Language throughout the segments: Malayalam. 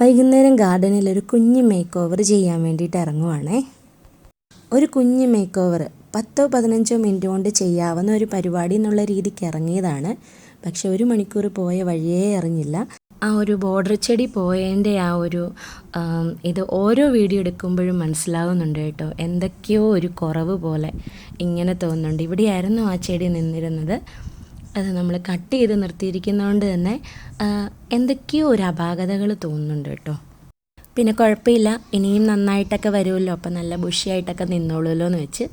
വൈകുന്നേരം ഗാർഡനിൽ ഒരു കുഞ്ഞ് മേക്ക് ഓവർ ചെയ്യാൻ വേണ്ടിയിട്ട് ഇറങ്ങുവാണേ. ഒരു കുഞ്ഞ് മേക്ക് ഓവർ 10-15 മിനിറ്റ് കൊണ്ട് ചെയ്യാവുന്ന ഒരു പരിപാടി എന്നുള്ള രീതിക്ക് ഇറങ്ങിയതാണ്. പക്ഷെ 1 മണിക്കൂർ പോയ വഴിയേ അറിഞ്ഞില്ല. ആ ഒരു ബോർഡർ ചെടി പോയതിൻ്റെ ഇത് ഓരോ വീഡിയോ എടുക്കുമ്പോഴും മനസ്സിലാവുന്നുണ്ട് കേട്ടോ. എന്തൊക്കെയോ ഒരു കുറവ് പോലെ ഇങ്ങനെ തോന്നുന്നുണ്ട്. ഇവിടെയായിരുന്നു ആ ചെടി നിന്നിരുന്നത്. അത് നമ്മൾ കട്ട് ചെയ്ത് നിർത്തിയിരിക്കുന്നതുകൊണ്ട് തന്നെ എന്തൊക്കെയോ ഒരു അപാകതകൾ തോന്നുന്നുണ്ട് കേട്ടോ. പിന്നെ കുഴപ്പമില്ല, ഇനിയും നന്നായിട്ടൊക്കെ വരുമല്ലോ, അപ്പം നല്ല ബുഷിയായിട്ടൊക്കെ നിന്നോളൂല്ലോ എന്ന് വെച്ച്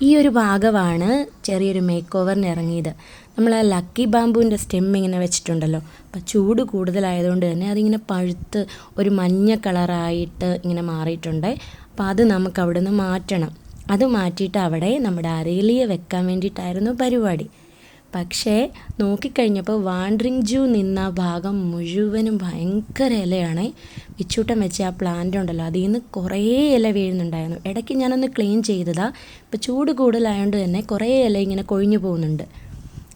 ഈ ഒരു ഭാഗമാണ് ചെറിയൊരു മേക്ക് ഓവറിന് ഇറങ്ങിയത്. നമ്മൾ ആ ലക്കി ബാമ്പുവിൻ്റെ സ്റ്റെം ഇങ്ങനെ വെച്ചിട്ടുണ്ടല്ലോ, അപ്പം ചൂട് കൂടുതലായതുകൊണ്ട് തന്നെ അതിങ്ങനെ പഴുത്ത് ഒരു മഞ്ഞ കളറായിട്ട് ഇങ്ങനെ മാറിയിട്ടുണ്ട്. അപ്പോൾ അത് നമുക്ക് അവിടെ നിന്ന് മാറ്റണം. അത് മാറ്റിയിട്ട് അവിടെ നമ്മുടെ അരയിലിയെ വെക്കാൻ വേണ്ടിയിട്ടായിരുന്നു പരിപാടി. പക്ഷേ നോക്കിക്കഴിഞ്ഞപ്പോൾ വാണ്ടറിങ് ജൂ നിന്ന ഭാഗം മുഴുവനും ഭയങ്കര ഇലയാണ്. വിച്ചൂട്ടം വെച്ച ആ പ്ലാന്റ് ഉണ്ടല്ലോ, അതിൽ നിന്ന് കുറേ ഇല വീഴുന്നുണ്ടായിരുന്നു. ഇടയ്ക്ക് ഞാനൊന്ന് ക്ലീൻ ചെയ്തതാണ്. ഇപ്പോൾ ചൂട് കൂടുതലായതുകൊണ്ട് തന്നെ കുറേ ഇല ഇങ്ങനെ കൊഴിഞ്ഞു പോകുന്നുണ്ട്.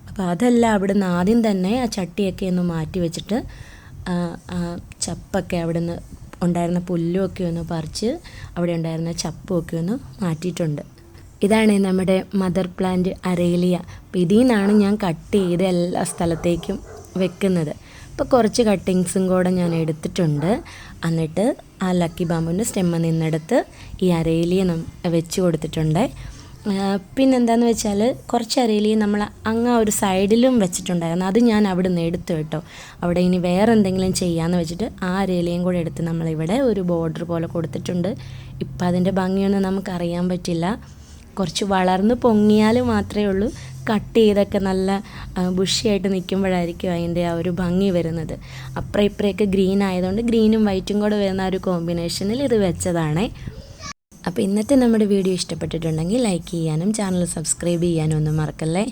അപ്പോൾ അതെല്ലാം അവിടെ നിന്ന് ആദ്യം തന്നെ ആ ചട്ടിയൊക്കെ ഒന്ന് മാറ്റി വെച്ചിട്ട് ചപ്പൊക്കെ അവിടെ നിന്ന് ഉണ്ടായിരുന്ന പുല്ലുമൊക്കെ ഒന്ന് പറിച്ച് അവിടെ ഉണ്ടായിരുന്ന ചപ്പുമൊക്കെ ഒന്ന് മാറ്റിയിട്ടുണ്ട്. ഇതാണ് നമ്മുടെ മദർ പ്ലാന്റ് അരേലിയ. അപ്പോൾ ഇതിൽ നിന്നാണ് ഞാൻ കട്ട് ചെയ്ത് എല്ലാ സ്ഥലത്തേക്കും വെക്കുന്നത്. അപ്പോൾ കുറച്ച് കട്ടിങ്സും കൂടെ ഞാൻ എടുത്തിട്ടുണ്ട്. എന്നിട്ട് ആ ലക്കി ബാമ്പുവിൻ്റെ സ്റ്റെമ്മ നിന്നെടുത്ത് ഈ അരേലിയ വെച്ച് കൊടുത്തിട്ടുണ്ട്. പിന്നെന്താണെന്ന് വെച്ചാൽ കുറച്ച് അരേലിയ നമ്മൾ അങ്ങ് ഒരു സൈഡിലും വെച്ചിട്ടുണ്ടായിരുന്നു. അത് ഞാൻ അവിടെ നിന്ന് എടുത്തു കേട്ടോ. അവിടെ ഇനി വേറെ എന്തെങ്കിലും ചെയ്യാമെന്ന് വെച്ചിട്ട് ആ അരേലിയും കൂടെ എടുത്ത് നമ്മളിവിടെ ഒരു ബോർഡർ പോലെ കൊടുത്തിട്ടുണ്ട്. ഇപ്പം അതിൻ്റെ ഭംഗിയൊന്നും നമുക്കറിയാൻ പറ്റില്ല. കുറച്ച് വളർന്ന് പൊങ്ങിയാൽ മാത്രമേ ഉള്ളൂ. കട്ട് ചെയ്തൊക്കെ നല്ല ബുഷിയായിട്ട് നിൽക്കുമ്പോഴായിരിക്കും അതിൻ്റെ ആ ഒരു ഭംഗി വരുന്നത്. അപ്പുറം ഇപ്പുറമൊക്കെ ഗ്രീൻ ആയതുകൊണ്ട് ഗ്രീനും വൈറ്റും കൂടെ വരുന്ന ഒരു കോമ്പിനേഷനിൽ ഇത് വെച്ചതാണ്. അപ്പോൾ ഇന്നത്തെ നമ്മുടെ വീഡിയോ ഇഷ്ടപ്പെട്ടിട്ടുണ്ടെങ്കിൽ ലൈക്ക് ചെയ്യാനും ചാനൽ സബ്സ്ക്രൈബ് ചെയ്യാനും ഒന്നും മറക്കല്ലേ.